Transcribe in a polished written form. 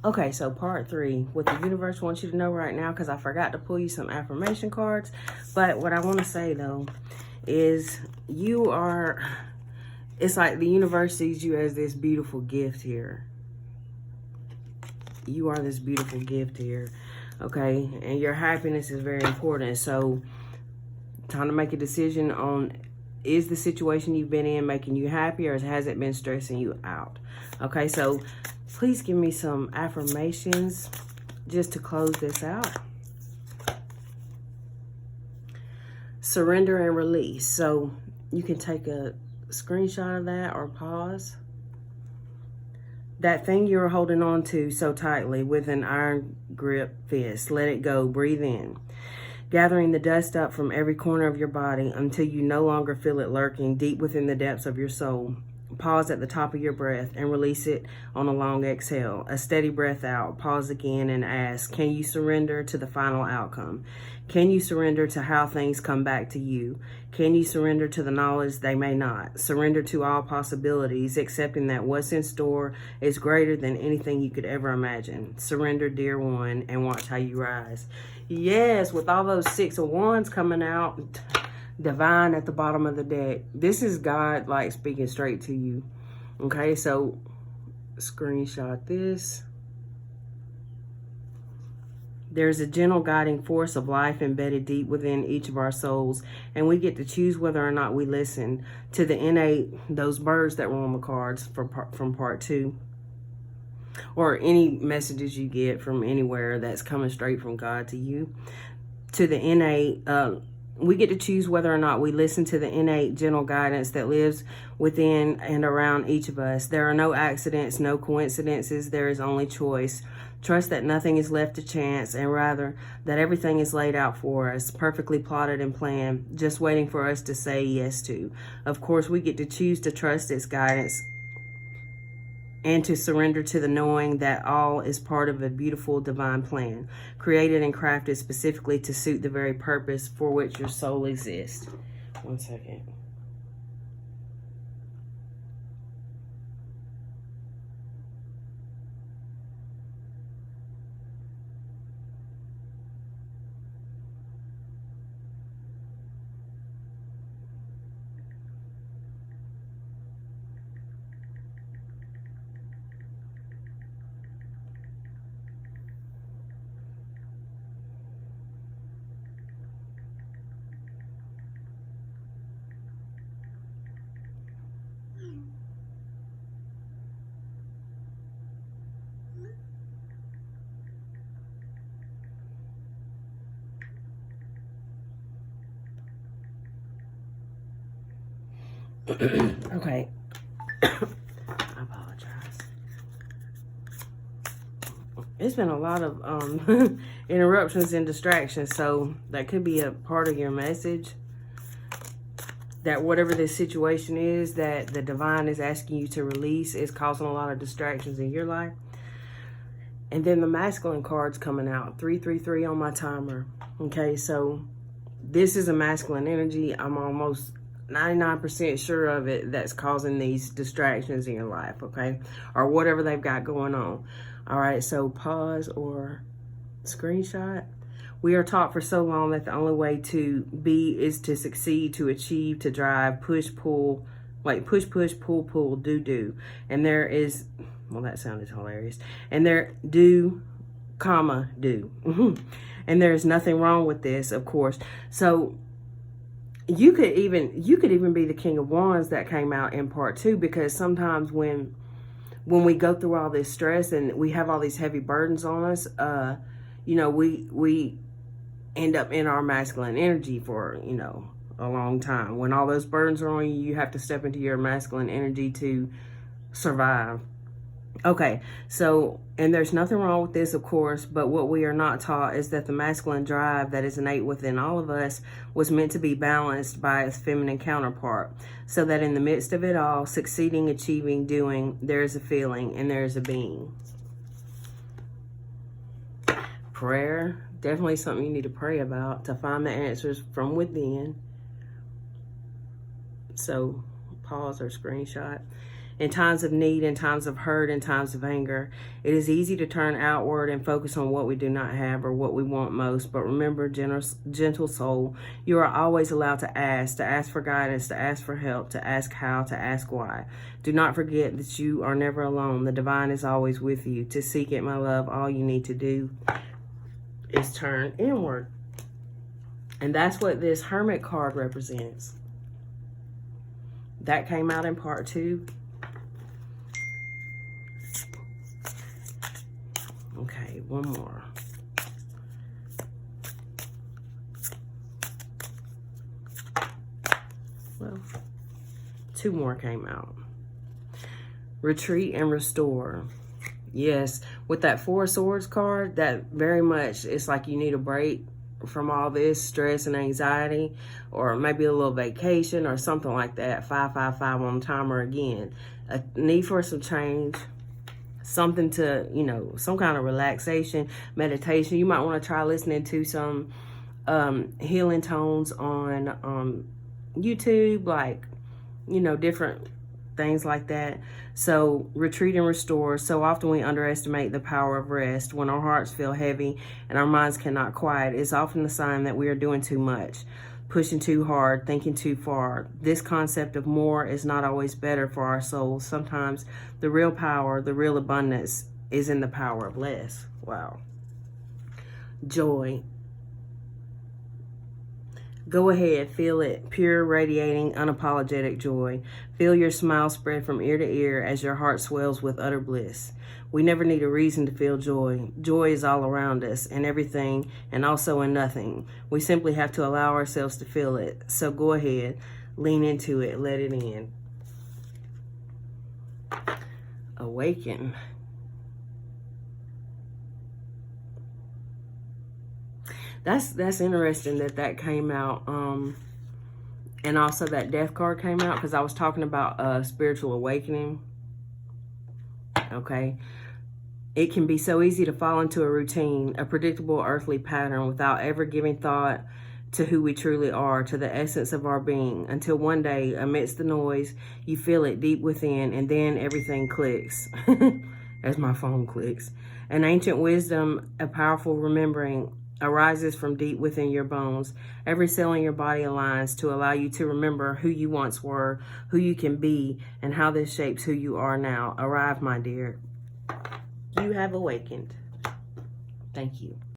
Okay, so part 3, what the universe wants you to know right now, because I forgot to pull you some affirmation cards. But what I want to say, though, is it's like the universe sees you as this beautiful gift here. You are this beautiful gift here, okay? And your happiness is very important. So, time to make a decision on, is the situation you've been in making you happy, or has it been stressing you out? Okay, so please give me some affirmations just to close this out. Surrender and release. So you can take a screenshot of that or pause. That thing you're holding on to so tightly with an iron grip fist, let it go. Breathe in. Gathering the dust up from every corner of your body until you no longer feel it lurking deep within the depths of your soul. Pause at the top of your breath and release it on a long exhale. A steady breath out. Pause again and ask, can you surrender to the final outcome? Can you surrender to how things come back to you? Can you surrender to the knowledge they may not? Surrender to all possibilities, accepting that what's in store is greater than anything you could ever imagine. Surrender, dear one, and watch how you rise. Yes, with all those 6 of Wands coming out, divine at the bottom of the deck. This is God, like, speaking straight to you. Okay, so screenshot this. There's a gentle guiding force of life embedded deep within each of our souls, and we get to choose whether or not we listen to the innate, those birds that were on the cards from part 2, or any messages you get from anywhere that's coming straight from God to you. To the innate, we get to choose whether or not we listen to the innate gentle guidance that lives within and around each of us. There are no accidents, no coincidences. There is only choice. Trust that nothing is left to chance, and rather that everything is laid out for us, perfectly plotted and planned, just waiting for us to say yes to. Of course, we get to choose to trust its guidance and to surrender to the knowing that all is part of a beautiful divine plan, created and crafted specifically to suit the very purpose for which your soul exists. One second. Okay. I apologize. It's been a lot of interruptions and distractions, so that could be a part of your message. That whatever this situation is that the divine is asking you to release is causing a lot of distractions in your life. And then the masculine card's coming out, 333 on my timer. Okay, so this is a masculine energy. I'm almost 99% sure of it that's causing these distractions in your life, okay? Or whatever they've got going on. All right, so pause or screenshot. We are taught for so long that the only way to be is to succeed, to achieve, to drive, push, pull, like push, pull, pull, do. And there is, well, that sounded hilarious. And there, do, comma, do. And there's nothing wrong with this, of course. So you could even be the King of Wands that came out in part 2, because sometimes when we go through all this stress and we have all these heavy burdens on us, you know, we end up in our masculine energy for, you know, a long time. When all those burdens are on you, you have to step into your masculine energy to survive. Okay, so, and there's nothing wrong with this, of course, but what we are not taught is that the masculine drive that is innate within all of us was meant to be balanced by its feminine counterpart, so that in the midst of it all, succeeding, achieving, doing, there is a feeling and there is a being. Prayer, definitely something you need to pray about to find the answers from within. So, pause or screenshot. In times of need, in times of hurt, in times of anger, it is easy to turn outward and focus on what we do not have or what we want most. But remember, gentle soul, you are always allowed to ask for guidance, to ask for help, to ask how, to ask why. Do not forget that you are never alone. The divine is always with you. To seek it, my love, all you need to do is turn inward. And that's what this Hermit card represents. That came out in part 2. Okay, one more. Well, 2 more came out. Retreat and restore. Yes, with that 4 of Swords card, that very much, it's like you need a break from all this stress and anxiety, or maybe a little vacation or something like that. 555 on the timer again. A need for some change, something to, you know, some kind of relaxation, meditation. You might want to try listening to some healing tones on YouTube, like, you know, different things like that. So retreat and restore. So often we underestimate the power of rest. When our hearts feel heavy and our minds cannot quiet, it's often a sign that we are doing too much, pushing too hard, thinking too far. This concept of more is not always better for our souls. Sometimes the real power, the real abundance is in the power of less. Wow. Joy. Go ahead, feel it. Pure, radiating, unapologetic joy. Feel your smile spread from ear to ear as your heart swells with utter bliss. We never need a reason to feel joy. Joy is all around us, in everything and also in nothing. We simply have to allow ourselves to feel it. So go ahead, lean into it, let it in. Awaken. That's interesting that came out, and also that Death card came out, because I was talking about spiritual awakening. Okay, it can be so easy to fall into a routine, a predictable earthly pattern, without ever giving thought to who we truly are, to the essence of our being, until one day, amidst the noise, you feel it deep within, and then everything clicks. As my phone clicks. An ancient wisdom, a powerful remembering, arises from deep within your bones. Every cell in your body aligns to allow you to remember who you once were, who you can be, and how this shapes who you are now. Arrive, my dear. You have awakened. Thank you.